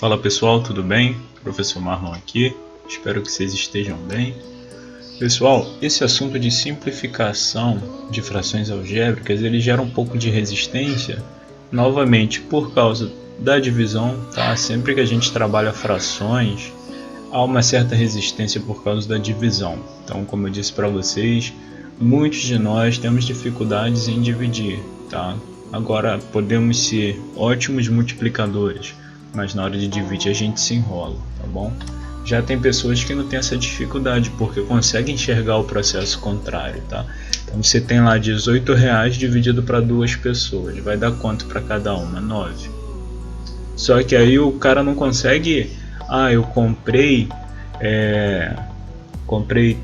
Fala pessoal, tudo bem? Professor Marlon aqui, espero que vocês estejam bem. Pessoal, esse assunto de simplificação de frações algébricas, ele gera um pouco de resistência, novamente por causa da divisão, tá? Sempre que a gente trabalha frações, há uma certa resistência por causa da divisão. Então, como eu disse para vocês, muitos de nós temos dificuldades em dividir, tá? Agora, podemos ser ótimos multiplicadores, mas na hora de dividir a gente se enrola, tá bom? Já tem pessoas que não têm essa dificuldade, porque conseguem enxergar o processo contrário, tá? Então você tem lá R$18 dividido para duas pessoas, vai dar quanto para cada uma? 9. Só que aí o cara não consegue, eu comprei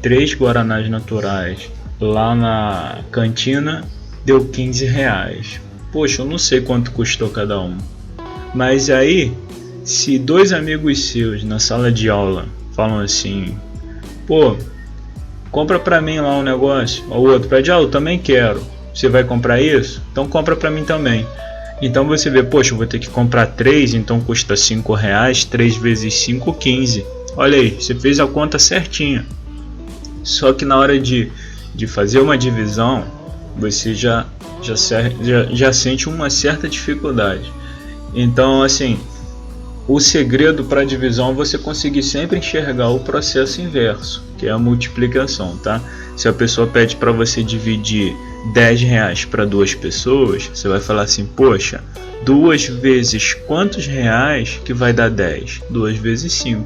3 guaranás naturais lá na cantina, deu R$15. Poxa, eu não sei quanto custou cada um. Mas aí, se dois amigos seus na sala de aula falam assim, pô, compra pra mim lá um negócio, o outro pede, eu também quero, você vai comprar isso? Então compra pra mim também. Então você vê, poxa, eu vou ter que comprar 3, então custa R$5, 3 vezes 5, 15. Olha aí, você fez a conta certinha. Só que na hora de fazer uma divisão, você já sente uma certa dificuldade. Então, assim, o segredo para a divisão é você conseguir sempre enxergar o processo inverso, que é a multiplicação, tá? Se a pessoa pede para você dividir R$10 para duas pessoas, você vai falar assim, poxa, 2 vezes quantos reais que vai dar 10? 2 vezes 5.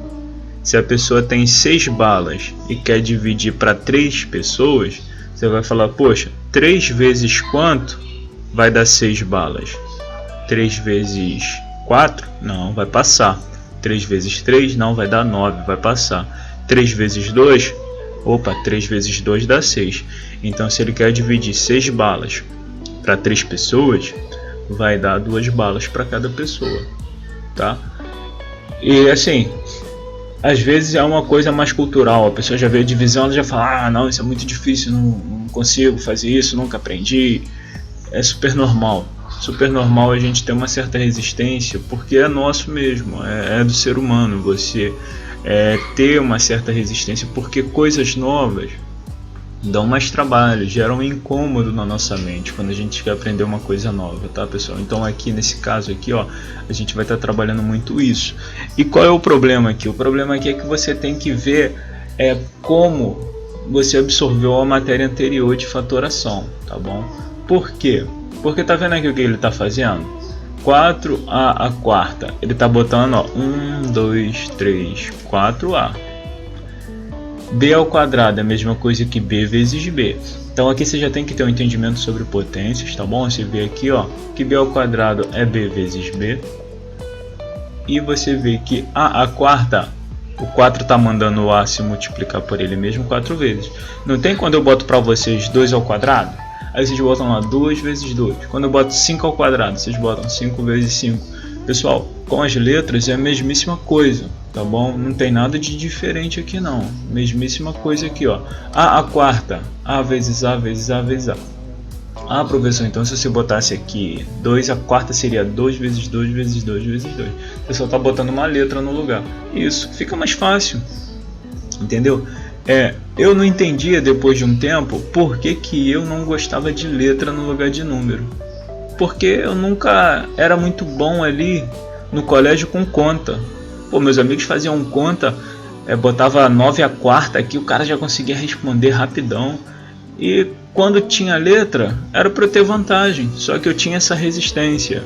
Se a pessoa tem 6 balas e quer dividir para 3 pessoas, você vai falar, poxa, 3 vezes quanto vai dar 6 balas? 3 vezes 4? Não, vai passar. 3 vezes 3? Não, vai dar 9, vai passar. 3 vezes 2? Opa, 3 vezes 2 dá 6. Então, se ele quer dividir 6 balas para 3 pessoas, vai dar 2 balas para cada pessoa, tá? E assim, às vezes é uma coisa mais cultural. A pessoa já vê a divisão, ela já fala, não, isso é muito difícil, não consigo fazer isso, nunca aprendi. É super normal a gente ter uma certa resistência, porque é nosso mesmo, é do ser humano você ter uma certa resistência, porque coisas novas dão mais trabalho, geram um incômodo na nossa mente quando a gente quer aprender uma coisa nova, tá pessoal? Então aqui nesse caso aqui, ó, a gente vai estar trabalhando muito isso. E qual é o problema aqui? O problema aqui é que você tem que ver como você absorveu a matéria anterior de fatoração, tá bom? Por quê? Porque tá vendo aqui o que ele tá fazendo? 4a a quarta, ele tá botando, ó, 1, 2, 3, 4a. B ao quadrado é a mesma coisa que b vezes b. Então aqui você já tem que ter um entendimento sobre potências, tá bom? Você vê aqui, ó, que b ao quadrado é b vezes b. E você vê que a quarta, o 4 tá mandando o a se multiplicar por ele mesmo 4 vezes. Não tem quando eu boto para vocês 2 ao quadrado? Aí vocês botam lá 2 vezes 2. Quando eu boto 5 ao quadrado, vocês botam 5 vezes 5. Pessoal, com as letras é a mesmíssima coisa, tá bom? Não tem nada de diferente aqui não. Mesmíssima coisa aqui, ó. A quarta, a vezes a vezes a vezes a. Ah, professor, então se você botasse aqui 2, a quarta seria 2 vezes 2 vezes 2 vezes 2. Você só tá botando uma letra no lugar. Isso, fica mais fácil. Entendeu? Eu não entendia depois de um tempo por que eu não gostava de letra no lugar de número. Porque eu nunca era muito bom ali no colégio com conta. Pô, meus amigos faziam conta, botava 9 a quarta aqui, o cara já conseguia responder rapidão. E quando tinha letra, era para eu ter vantagem, só que eu tinha essa resistência.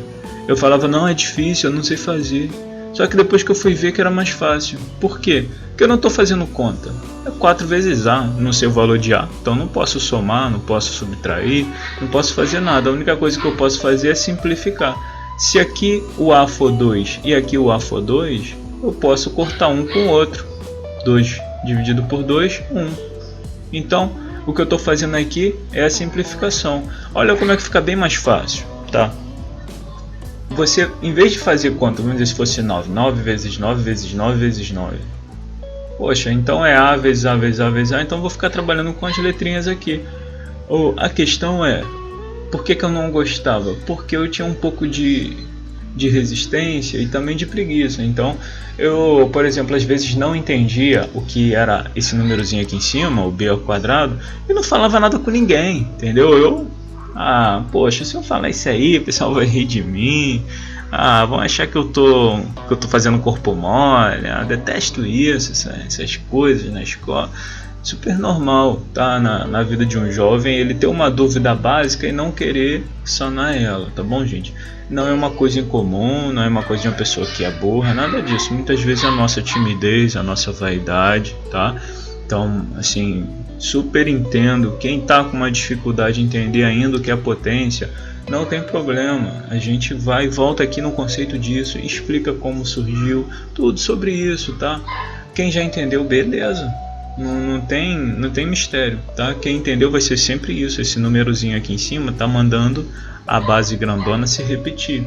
Eu falava, não, é difícil, eu não sei fazer. Só que depois que eu fui ver que era mais fácil. Por quê? Porque eu não estou fazendo conta. É 4 vezes A, não sei o valor de A. Então não posso somar, não posso subtrair, não posso fazer nada. A única coisa que eu posso fazer é simplificar. Se aqui o A for 2 e aqui o A for 2, eu posso cortar um com o outro. 2 dividido por 2, 1. Então, o que eu estou fazendo aqui é a simplificação. Olha como é que fica bem mais fácil, tá? Você, em vez de fazer conta, vamos dizer se fosse 9, 9 vezes 9 vezes 9 vezes 9. Poxa, então é A vezes A vezes A vezes A, então vou ficar trabalhando com as letrinhas aqui. A questão é, por que eu não gostava? Porque eu tinha um pouco de de resistência e também de preguiça. Então eu, por exemplo, às vezes não entendia o que era esse númerozinho aqui em cima, o b ao quadrado, e não falava nada com ninguém, entendeu? Poxa, se eu falar isso aí, o pessoal vai rir de mim. Vão achar que eu tô fazendo corpo mole. Detesto isso, essas coisas na escola. Super normal, tá? Na vida de um jovem, ele ter uma dúvida básica e não querer sanar ela, tá bom, gente? Não é uma coisa incomum, não é uma coisa de uma pessoa que é burra, nada disso. Muitas vezes é a nossa timidez, a nossa vaidade, tá? Então, assim, super entendo. Quem tá com uma dificuldade de entender ainda o que é potência, não tem problema. A gente vai e volta aqui no conceito disso, explica como surgiu, tudo sobre isso, tá? Quem já entendeu, beleza. Não tem mistério, tá? Quem entendeu vai ser sempre isso. Esse númerozinho aqui em cima tá mandando a base grandona se repetir,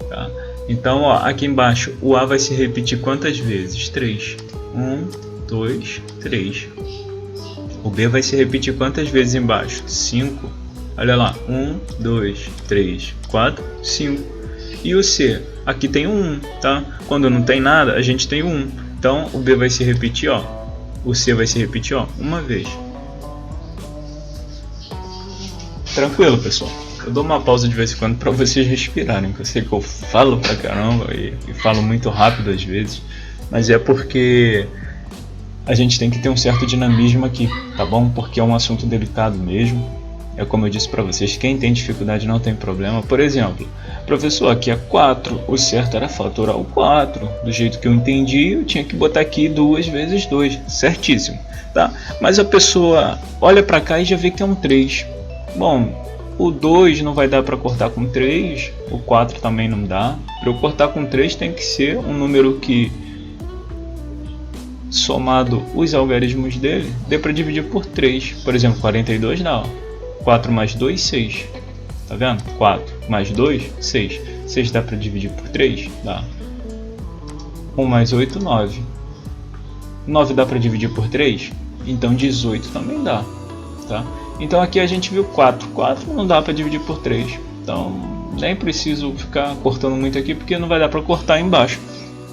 tá? Então, ó, aqui embaixo o A vai se repetir quantas vezes? 3. 1, 2, 3. O B vai se repetir quantas vezes embaixo? 5. Olha lá, 1, 2, 3, 4, 5. E o C? Aqui tem um 1, tá? Quando não tem nada, a gente tem um 1. Então, o B vai se repetir, ó. O C vai se repetir, ó, uma vez. Tranquilo, pessoal. Eu dou uma pausa de vez em quando para vocês respirarem, porque eu sei que eu falo pra caramba e falo muito rápido às vezes, mas é porque a gente tem que ter um certo dinamismo aqui, tá bom? Porque é um assunto delicado mesmo. É como eu disse para vocês, quem tem dificuldade não tem problema. Por exemplo, professor, aqui é 4, o certo era fatorar o 4. Do jeito que eu entendi, eu tinha que botar aqui 2 vezes 2, certíssimo, tá? Mas a pessoa olha para cá e já vê que é um 3. Bom, o 2 não vai dar para cortar com 3, o 4 também não dá. Para eu cortar com 3 tem que ser um número que, somado os algarismos dele, dê para dividir por 3. Por exemplo, 42 dá, ó. 4 mais 2, 6. Tá vendo? 4 mais 2, 6. 6 dá para dividir por 3? Dá. 1 mais 8, 9. 9 dá para dividir por 3? Então 18 também dá. Tá? Então aqui a gente viu 4. 4 não dá para dividir por 3. Então nem preciso ficar cortando muito aqui, porque não vai dar para cortar embaixo.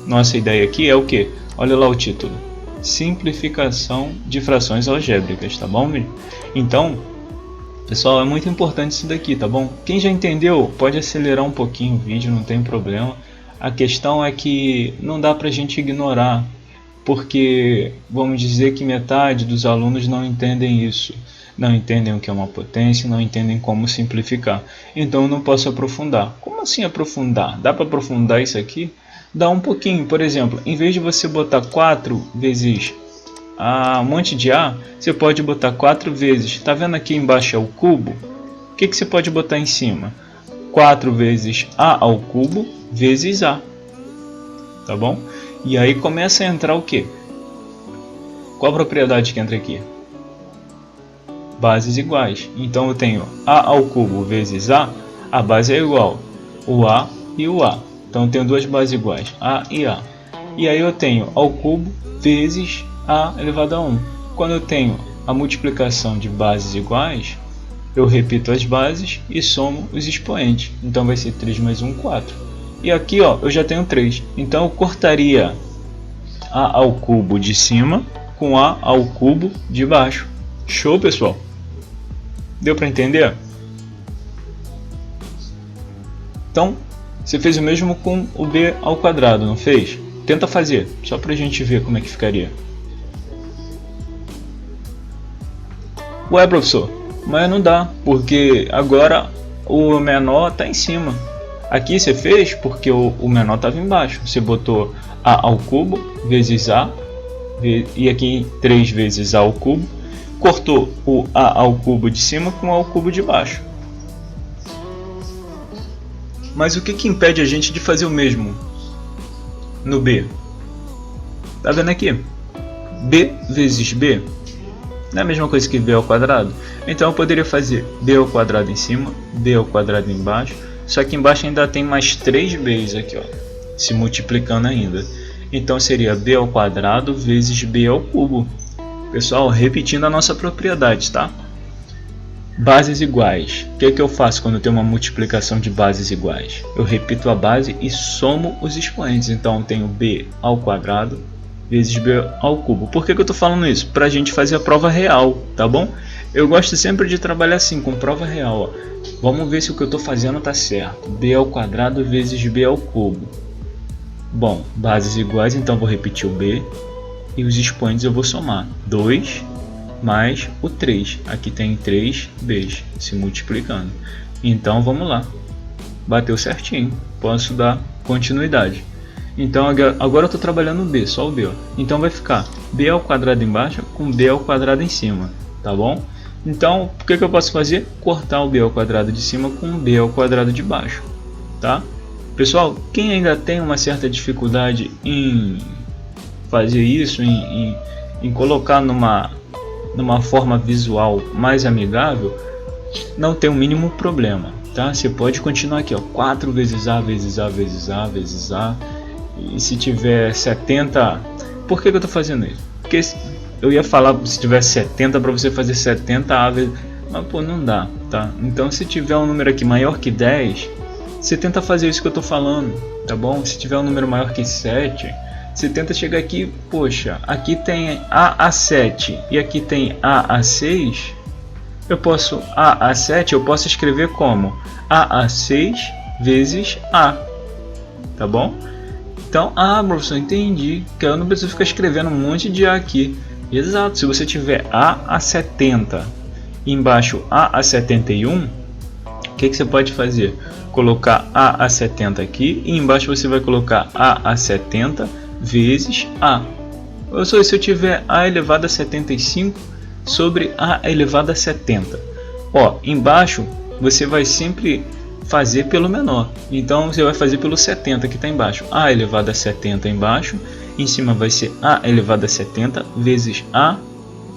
Nossa ideia aqui é o que? Olha lá o título. Simplificação de frações algébricas, tá bom? Então, pessoal, é muito importante isso daqui, tá bom? Quem já entendeu, pode acelerar um pouquinho o vídeo, não tem problema. A questão é que não dá pra gente ignorar, porque vamos dizer que metade dos alunos não entendem isso. Não entendem o que é uma potência, não entendem como simplificar. Então eu não posso aprofundar. Como assim aprofundar? Dá para aprofundar isso aqui? Dá um pouquinho. Por exemplo, em vez de você botar 4 vezes um monte de A, você pode botar 4 vezes. Tá vendo aqui embaixo é o cubo? O que você pode botar em cima? 4 vezes A ao cubo vezes A. Tá bom? E aí começa a entrar o que? Qual a propriedade que entra aqui? Bases iguais. Então eu tenho A ao cubo vezes A base é igual o A e o A. Então eu tenho duas bases iguais, A e A. E aí eu tenho ao cubo vezes A elevado a 1. Quando eu tenho a multiplicação de bases iguais, eu repito as bases e somo os expoentes. Então vai ser 3 mais 1, 4. E aqui ó, eu já tenho 3. Então eu cortaria A ao cubo de cima com A ao cubo de baixo. Show, pessoal? Deu para entender? Então, você fez o mesmo com o B ao quadrado, não fez? Tenta fazer, só para a gente ver como é que ficaria. Ué, professor, mas não dá, porque agora o menor está em cima. Aqui você fez porque o menor estava embaixo. Você botou A ao cubo vezes A, e aqui 3 vezes A ao cubo. Cortou o A ao cubo de cima com A ao cubo de baixo. Mas o que impede a gente de fazer o mesmo no B? Tá vendo aqui? B vezes B não é a mesma coisa que B ao quadrado? Então eu poderia fazer B ao quadrado em cima, B ao quadrado embaixo. Só que embaixo ainda tem mais 3B's aqui, ó, se multiplicando ainda. Então seria B ao quadrado vezes B ao cubo. Pessoal, repetindo a nossa propriedade, tá? Bases iguais. O que eu faço quando eu tenho uma multiplicação de bases iguais? Eu repito a base e somo os expoentes. Então eu tenho b ao quadrado vezes b ao cubo. Por que eu estou falando isso? Para a gente fazer a prova real, tá bom? Eu gosto sempre de trabalhar assim, com prova real. Ó. Vamos ver se o que eu estou fazendo está certo. B ao quadrado vezes b ao cubo. Bom, bases iguais, então vou repetir o b. E os expoentes eu vou somar. 2 mais o 3. Aqui tem 3 b's se multiplicando. Então vamos lá. Bateu certinho. Posso dar continuidade. Então agora eu estou trabalhando o b, só o b. Ó. Então vai ficar b ao quadrado embaixo com b ao quadrado em cima. Tá bom? Então o que eu posso fazer? Cortar o b ao quadrado de cima com o b ao quadrado de baixo. Tá? Pessoal, quem ainda tem uma certa dificuldade em fazer isso, em colocar numa forma visual mais amigável, não tem o mínimo problema, tá? Você pode continuar aqui, ó, 4 vezes a vezes a vezes a vezes a, e se tiver 70, por que eu estou fazendo isso? Porque eu ia falar se tiver 70 para você fazer 70 vezes, mas pô, não dá, tá? Então se tiver um número aqui maior que 10, você tenta fazer isso que eu estou falando, tá bom? Se tiver um número maior que 7, você tenta chegar aqui, poxa, aqui tem a 7 e aqui tem a 6. Eu posso a 7, eu posso escrever como a 6 vezes a, tá bom? Então, professor, entendi, que eu não preciso ficar escrevendo um monte de a aqui. Exato, se você tiver a 70 e embaixo a 71, o que você pode fazer? Colocar a 70 aqui e embaixo você vai colocar a 70 vezes a. Professor, se eu tiver a elevado a 75 sobre a elevado a 70, ó, embaixo você vai sempre fazer pelo menor, então você vai fazer pelo 70 que está embaixo, a elevado a 70 embaixo, em cima vai ser a elevado a 70 vezes a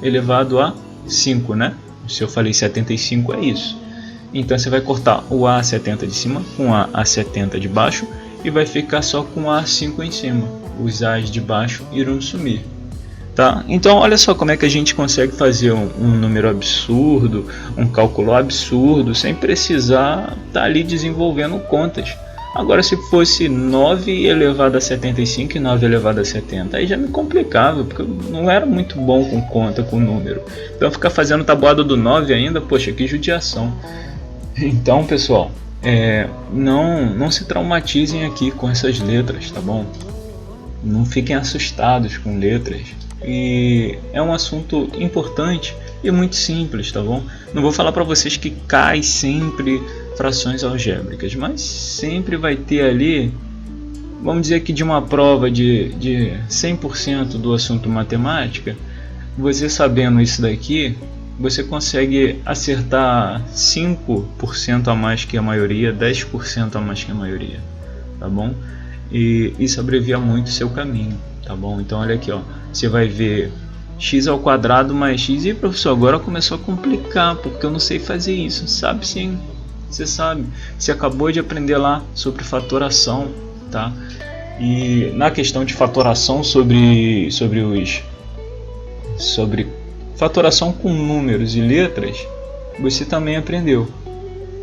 elevado a 5, né? Se eu falei 75 é isso. Então você vai cortar o a 70 de cima com a 70 de baixo e vai ficar só com a 5 em cima. Os a's de baixo irão sumir. Tá? Então olha só como é que a gente consegue fazer um número absurdo, um cálculo absurdo, sem precisar estar ali desenvolvendo contas. Agora se fosse 9 elevado a 75 e 9 elevado a 70, aí já me complicava, porque eu não era muito bom com conta, com número. Então ficar fazendo tabuada do 9 ainda, poxa, que judiação. Então pessoal, não se traumatizem aqui com essas letras, tá bom? Não fiquem assustados com letras. E é um assunto importante e muito simples, tá bom? Não vou falar para vocês que cai sempre frações algébricas, mas sempre vai ter ali, vamos dizer que de uma prova de 100% do assunto matemática, você sabendo isso daqui, você consegue acertar 5% a mais que a maioria, 10% a mais que a maioria, tá bom? E isso abrevia muito o seu caminho, tá bom? Então olha aqui, ó, você vai ver x ao quadrado mais x, e professor, agora começou a complicar, porque eu não sei fazer isso. Sabe sim, você sabe, você acabou de aprender lá sobre fatoração, tá? E na questão de fatoração sobre fatoração com números e letras, você também aprendeu,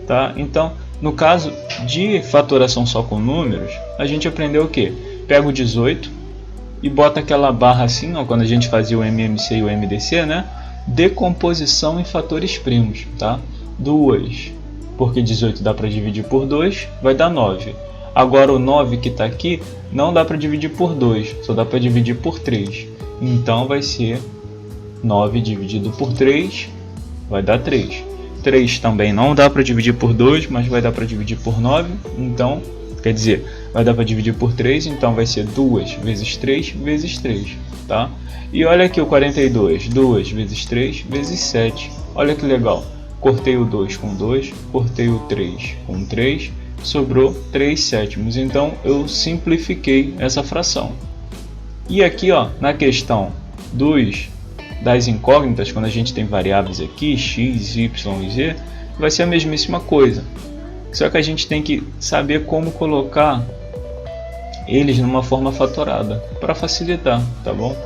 tá? Então, no caso de fatoração só com números, a gente aprendeu o que? Pega o 18 e bota aquela barra assim, ó, quando a gente fazia o MMC e o MDC, né? Decomposição em fatores primos, tá? 2, porque 18 dá para dividir por 2, vai dar 9. Agora o 9 que está aqui não dá para dividir por 2, só dá para dividir por 3. Então vai ser 9 dividido por 3, vai dar 3. 3 também não dá para dividir por 2, mas vai dar para dividir por 9. Então, quer dizer, vai dar para dividir por 3, então vai ser 2 vezes 3 vezes 3, tá? E olha aqui o 42, 2 vezes 3 vezes 7. Olha que legal. Cortei o 2 com 2, cortei o 3 com 3, sobrou 3 sétimos. Então eu simplifiquei essa fração. E aqui, ó, na questão das incógnitas, quando a gente tem variáveis aqui, x, y e z, vai ser a mesmíssima coisa. Só que a gente tem que saber como colocar eles numa forma fatorada, para facilitar, tá bom?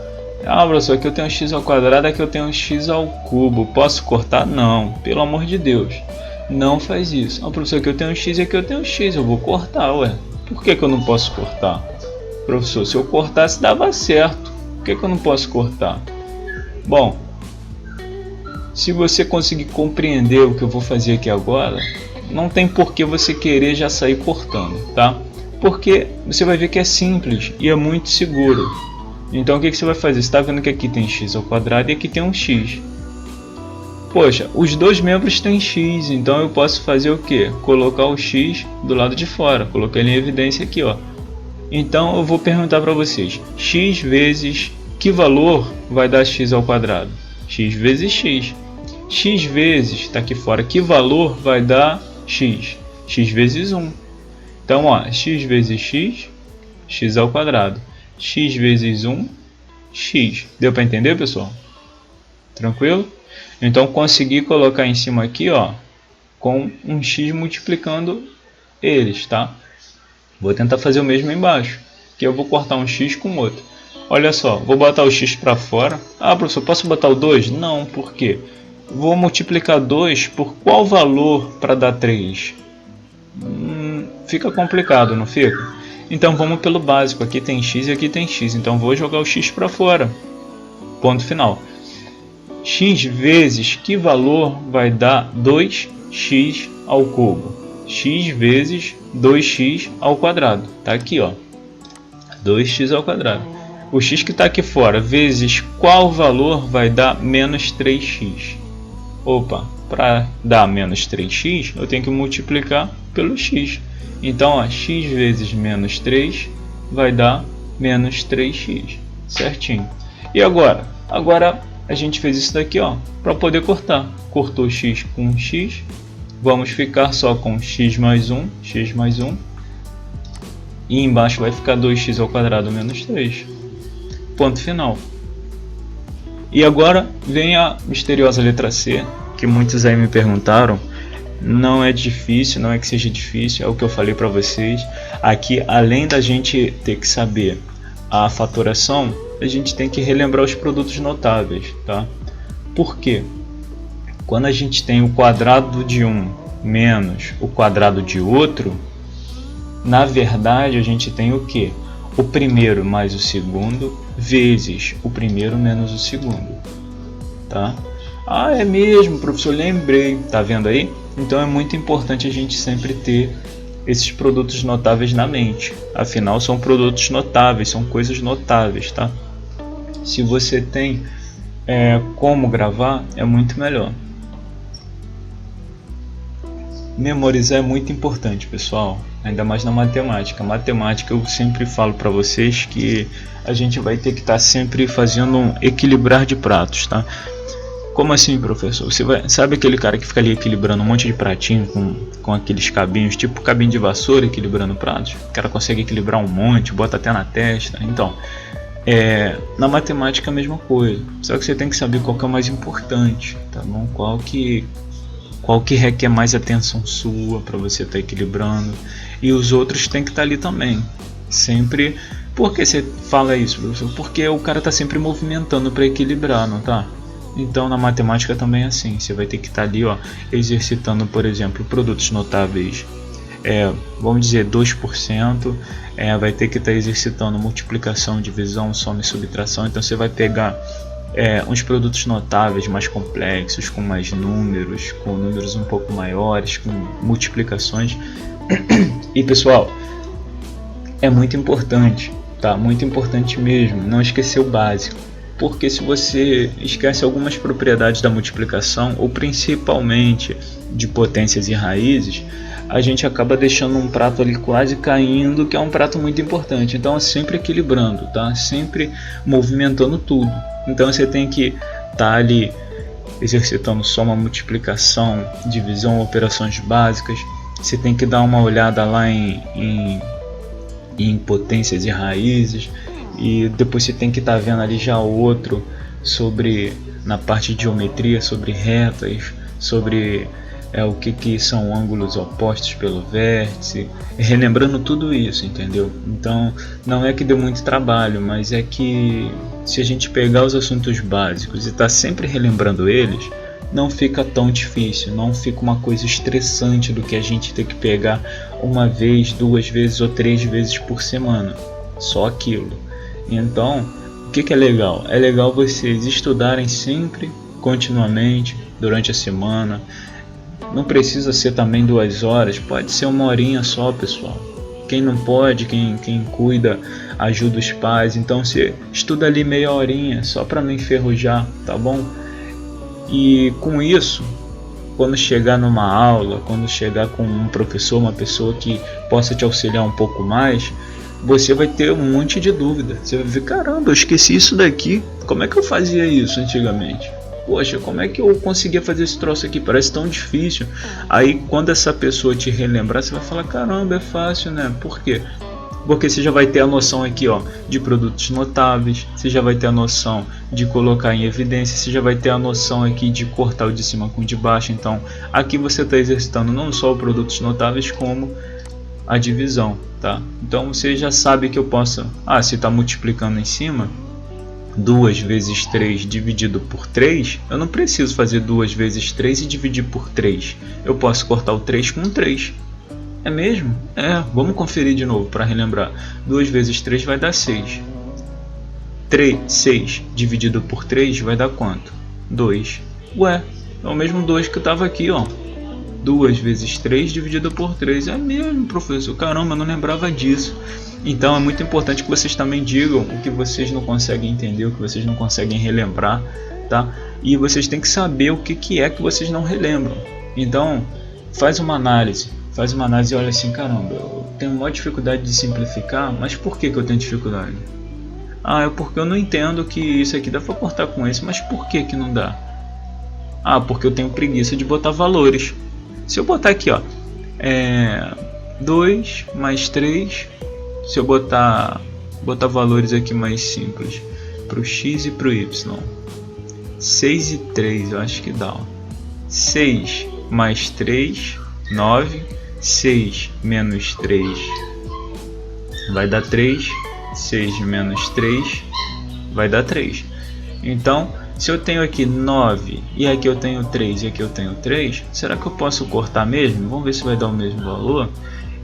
Ah, professor, aqui eu tenho x ao quadrado, aqui eu tenho x ao cubo. Posso cortar? Não, pelo amor de Deus. Não faz isso. Ah, professor, aqui eu tenho x e aqui eu tenho x. Eu vou cortar, ué. Por que eu não posso cortar? Professor, se eu cortasse dava certo. Por que eu não posso cortar? Bom, se você conseguir compreender o que eu vou fazer aqui agora, não tem por que você querer já sair cortando, tá? Porque você vai ver que é simples e é muito seguro. Então o que você vai fazer? Você está vendo que aqui tem x ao quadrado e aqui tem um x. Poxa, os dois membros têm x, então eu posso fazer o que? Colocar o x do lado de fora, colocar ele em evidência aqui, ó. Então eu vou perguntar para vocês, x vezes que valor vai dar x ao quadrado? X vezes x. X vezes, está aqui fora, que valor vai dar x? X vezes 1. Então, ó, x vezes x, x ao quadrado. X vezes 1, x. Deu para entender, pessoal? Tranquilo? Então, consegui colocar em cima aqui, ó, com um x multiplicando eles, tá? Vou tentar fazer o mesmo embaixo, que eu vou cortar um x com outro. Olha só, vou botar o x para fora. Ah, professor, posso botar o 2? Não, por quê? Vou multiplicar 2 por qual valor para dar 3? Fica complicado, não fica? Então vamos pelo básico, aqui tem x e aqui tem x, então vou jogar o x para fora. Ponto final. X vezes que valor vai dar 2x ao cubo? X vezes 2x ao quadrado. Tá aqui, ó. 2x ao quadrado. O x que está aqui fora vezes qual valor vai dar menos 3x? Opa, para dar menos 3x, eu tenho que multiplicar pelo x. Então, ó, x vezes menos 3 vai dar menos 3x. Certinho. E agora? Agora a gente fez isso daqui, ó, para poder cortar. Cortou x com x. Vamos ficar só com x mais 1. X mais 1. E embaixo vai ficar 2x ao quadrado menos 3. Ponto final. E agora vem a misteriosa letra C, que muitos aí me perguntaram. Não é difícil, não é que seja difícil, é o que eu falei para vocês. Aqui, além da gente ter que saber a fatoração, a gente tem que relembrar os produtos notáveis, tá? Por quê? Quando a gente tem o quadrado de um menos o quadrado de outro, na verdade a gente tem o quê? O primeiro mais o segundo vezes o primeiro menos o segundo, tá? Ah, é mesmo, professor, lembrei, tá vendo aí? Então é muito importante a gente sempre ter esses produtos notáveis na mente. Afinal, são produtos notáveis, são coisas notáveis, tá? Se você tem como gravar, é muito melhor. Memorizar é muito importante, pessoal, ainda mais na matemática. Matemática, eu sempre falo para vocês que a gente vai ter que estar sempre fazendo um equilibrar de pratos, tá? Como assim, professor? Sabe aquele cara que fica ali equilibrando um monte de pratinho com aqueles cabinhos, tipo cabinho de vassoura equilibrando pratos? O cara consegue equilibrar um monte, bota até na testa. Então, na matemática é a mesma coisa. Só que você tem que saber qual que é o mais importante, tá bom? Qual que requer mais atenção sua para você estar equilibrando. E os outros tem que estar ali também. Sempre. Por que você fala isso, professor? Porque o cara está sempre movimentando para equilibrar, não tá? Então na matemática também é assim, você vai ter que estar ali, ó, exercitando, por exemplo, produtos notáveis, vamos dizer 2%, vai ter que estar exercitando multiplicação, divisão, soma e subtração. Então você vai pegar uns produtos notáveis mais complexos, com mais números, com números um pouco maiores, com multiplicações. E pessoal, é muito importante, tá? Muito importante mesmo, não esquecer o básico. Porque se você esquece algumas propriedades da multiplicação, ou principalmente de potências e raízes, a gente acaba deixando um prato ali quase caindo, que é um prato muito importante. Então, sempre equilibrando, tá? Sempre movimentando tudo. Então, você tem que estar ali exercitando soma, multiplicação, divisão, operações básicas. Você tem que dar uma olhada lá em potências e raízes. E depois você tem que estar vendo ali já o outro sobre, na parte de geometria, sobre retas, sobre o que são ângulos opostos pelo vértice, relembrando tudo isso, entendeu? Então não é que deu muito trabalho, mas é que se a gente pegar os assuntos básicos e tá sempre relembrando eles, não fica tão difícil, não fica uma coisa estressante do que a gente ter que pegar uma vez, 2 vezes ou 3 vezes por semana, só aquilo. Então, o que é legal? É legal vocês estudarem sempre, continuamente, durante a semana. Não precisa ser também 2 horas, pode ser 1 horinha só, pessoal. Quem não pode, quem cuida, ajuda os pais. Então você estuda ali meia horinha, só para não enferrujar, tá bom? E com isso, quando chegar numa aula, quando chegar com um professor, uma pessoa que possa te auxiliar um pouco mais, você vai ter um monte de dúvida. Você vai ver, caramba, eu esqueci isso daqui. Como é que eu fazia isso antigamente? Poxa, como é que eu conseguia fazer esse troço aqui? Parece tão difícil. Aí quando essa pessoa te relembrar, você vai falar, caramba, é fácil, né? Por quê? Porque você já vai ter a noção aqui, ó, de produtos notáveis, você já vai ter a noção de colocar em evidência, você já vai ter a noção aqui de cortar o de cima com o de baixo. Então aqui você está exercitando não só os produtos notáveis, como a divisão, tá? Então você já sabe que eu posso, se está multiplicando em cima, 2 vezes 3 dividido por 3, eu não preciso fazer 2 vezes 3 e dividir por 3. Eu posso cortar o 3 com 3. É mesmo? Vamos conferir de novo para relembrar. 2 vezes 3 vai dar 6. 6 dividido por 3 vai dar quanto? 2. Ué, é o mesmo 2 que estava aqui, ó. 2 vezes 3 dividido por 3. É mesmo, professor. Caramba, eu não lembrava disso. Então é muito importante que vocês também digam o que vocês não conseguem entender, o que vocês não conseguem relembrar, tá? E vocês têm que saber o que é que vocês não relembram. Então, faz uma análise e olha assim, caramba, eu tenho maior dificuldade de simplificar, mas por que eu tenho dificuldade? É porque eu não entendo que isso aqui dá para cortar com esse, mas por que não dá? Porque eu tenho preguiça de botar valores. Se eu botar aqui, ó, 2 mais 3, se eu botar valores aqui mais simples, para o x e para o y, 6 e 3, eu acho que dá, ó. 6 mais 3, 9, 6 menos 3 vai dar 3, 6 menos 3 vai dar 3. Então, se eu tenho aqui 9 e aqui eu tenho 3 e aqui eu tenho 3, será que eu posso cortar mesmo? Vamos ver se vai dar o mesmo valor.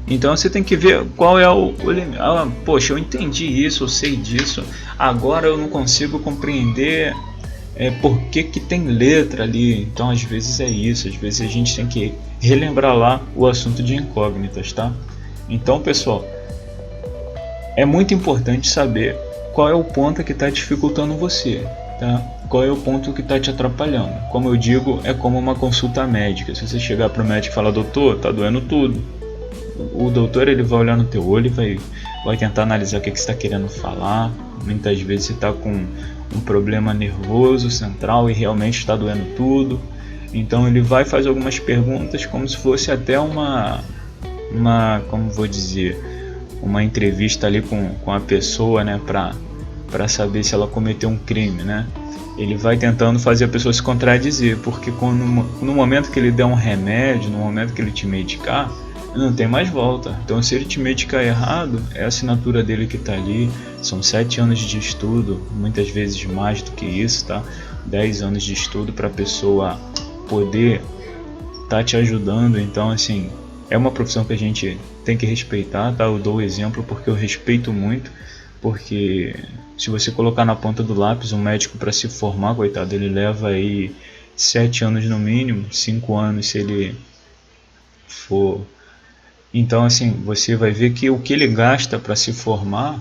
Então você tem que ver qual é o limite. Poxa, eu entendi isso, eu sei disso, agora eu não consigo compreender por que tem letra ali. Então às vezes é isso, às vezes a gente tem que relembrar lá o assunto de incógnitas, tá? Então, pessoal, é muito importante saber qual é o ponto que está dificultando você, tá? Qual é o ponto que está te atrapalhando. Como eu digo, é como uma consulta médica. Se você chegar para o médico e falar, doutor, tá doendo tudo, o doutor ele vai olhar no teu olho e vai tentar analisar o que você está querendo falar. Muitas vezes você está com um problema nervoso central e realmente está doendo tudo. Então ele vai fazer algumas perguntas como se fosse até como vou dizer, uma entrevista ali com a pessoa, né, para saber se ela cometeu um crime, né? Ele vai tentando fazer a pessoa se contradizer, porque no momento que ele der um remédio, no momento que ele te medicar, não tem mais volta. Então se ele te medicar errado, é a assinatura dele que está ali. São 7 anos de estudo, muitas vezes mais do que isso, tá? 10 anos de estudo para a pessoa poder estar te ajudando. Então assim, é uma profissão que a gente tem que respeitar, tá? Eu dou o exemplo porque eu respeito muito, porque se você colocar na ponta do lápis, um médico para se formar, coitado, ele leva aí 7 anos no mínimo, 5 anos se ele for. Então assim, você vai ver que o que ele gasta para se formar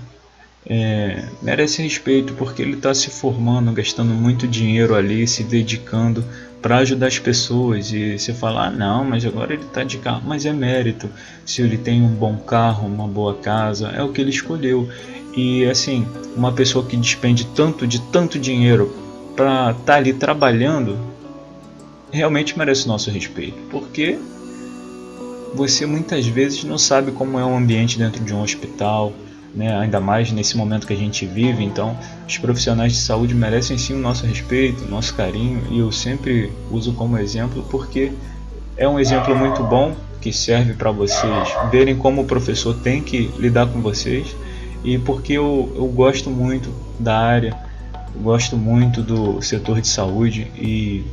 merece respeito, porque ele está se formando, gastando muito dinheiro ali, se dedicando para ajudar as pessoas. E você fala, não, mas agora ele está de carro, mas é mérito. Se ele tem um bom carro, uma boa casa, é o que ele escolheu. E assim, uma pessoa que despende tanto dinheiro para estar ali trabalhando, realmente merece o nosso respeito, porque você muitas vezes não sabe como é o ambiente dentro de um hospital, né? Ainda mais nesse momento que a gente vive. Então os profissionais de saúde merecem sim o nosso respeito, o nosso carinho, e eu sempre uso como exemplo porque é um exemplo muito bom que serve para vocês verem como o professor tem que lidar com vocês, e porque eu gosto muito da área, gosto muito do setor de saúde e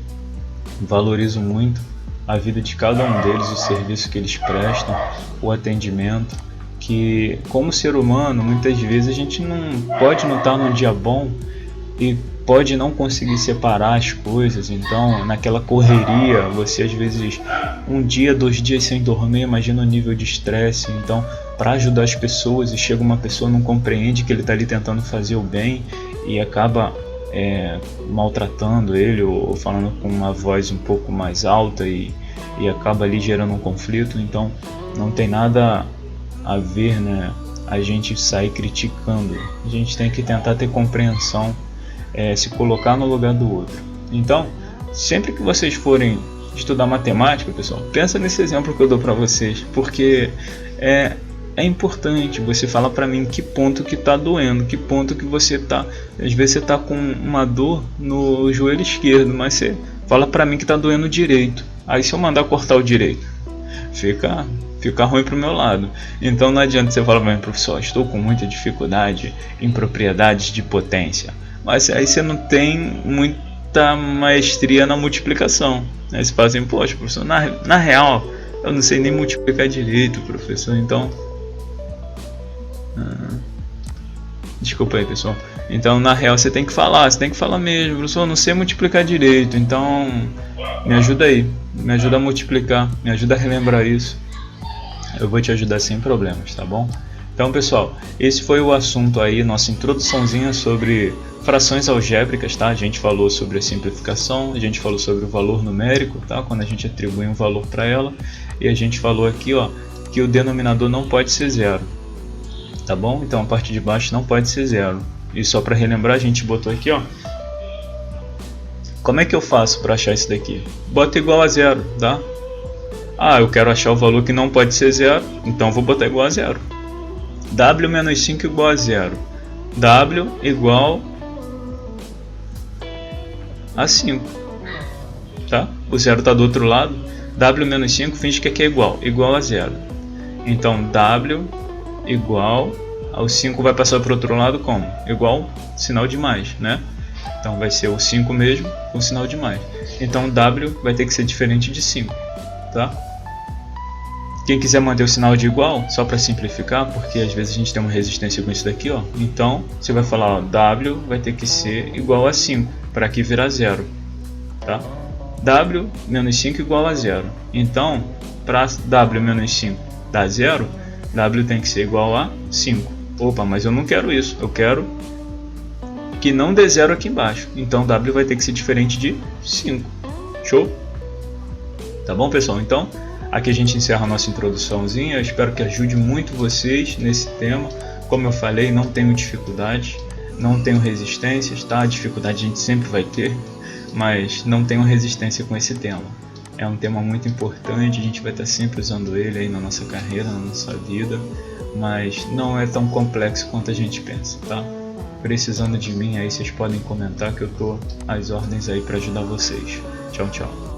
valorizo muito a vida de cada um deles, o serviço que eles prestam, o atendimento, que como ser humano muitas vezes a gente não pode não estar num dia bom e pode não conseguir separar as coisas. Então naquela correria, você às vezes um dia, 2 dias sem dormir, imagina o nível de estresse. Então para ajudar as pessoas, e chega uma pessoa não compreende que ele está ali tentando fazer o bem e acaba maltratando ele ou falando com uma voz um pouco mais alta e acaba ali gerando um conflito. Então não tem nada a ver, né, a gente sair criticando. A gente tem que tentar ter compreensão, se colocar no lugar do outro. Então sempre que vocês forem estudar matemática, pessoal, pensa nesse exemplo que eu dou para vocês, porque é importante você falar para mim que ponto que está doendo, que ponto que você está. Às vezes você está com uma dor no joelho esquerdo, mas você fala para mim que está doendo o direito. Aí se eu mandar cortar o direito, fica ruim para o meu lado. Então não adianta você falar para mim, professor, estou com muita dificuldade em propriedades de potência, mas aí você não tem muita maestria na multiplicação. Aí você fala assim, poxa, professor, na real eu não sei nem multiplicar direito, professor. Então desculpa aí, pessoal. Então na real você tem que falar mesmo, professor, eu não sei multiplicar direito, então me ajuda aí, me ajuda a multiplicar, me ajuda a relembrar isso. Eu vou te ajudar sem problemas, tá bom? Então pessoal, esse foi o assunto aí, nossa introduçãozinha sobre frações algébricas, tá? A gente falou sobre a simplificação, a gente falou sobre o valor numérico, tá? Quando a gente atribui um valor para ela, e a gente falou aqui, ó, que o denominador não pode ser zero, tá bom? Então a parte de baixo não pode ser zero. E só para relembrar, a gente botou aqui, ó. Como é que eu faço para achar isso daqui? Bota igual a zero, tá? Ah, eu quero achar o valor que não pode ser zero, então vou botar igual a zero. W menos 5 igual a zero. W igual a 5, tá? O zero está do outro lado. W menos 5 finge que aqui é igual a zero. Então W igual ao 5 vai passar para o outro lado como? Igual sinal de mais, né? Então vai ser o 5 mesmo com sinal de mais. Então W vai ter que ser diferente de 5, tá? Quem quiser manter o sinal de igual, só para simplificar, porque às vezes a gente tem uma resistência com isso daqui, ó. Então você vai falar, ó, W vai ter que ser igual a 5 para aqui virar zero, tá? W menos 5 igual a zero. Então para W menos 5 dar zero, W tem que ser igual a 5. Opa, mas eu não quero isso. Eu quero que não dê zero aqui embaixo. Então W vai ter que ser diferente de 5. Show? Tá bom, pessoal? Então aqui a gente encerra a nossa introduçãozinha. Eu espero que ajude muito vocês nesse tema. Como eu falei, não tenho dificuldade, não tenho resistências, tá? Dificuldade a gente sempre vai ter, mas não tenho resistência com esse tema. É um tema muito importante, a gente vai estar sempre usando ele aí na nossa carreira, na nossa vida, mas não é tão complexo quanto a gente pensa, tá? Precisando de mim aí, vocês podem comentar que eu tô às ordens aí para ajudar vocês. Tchau, tchau.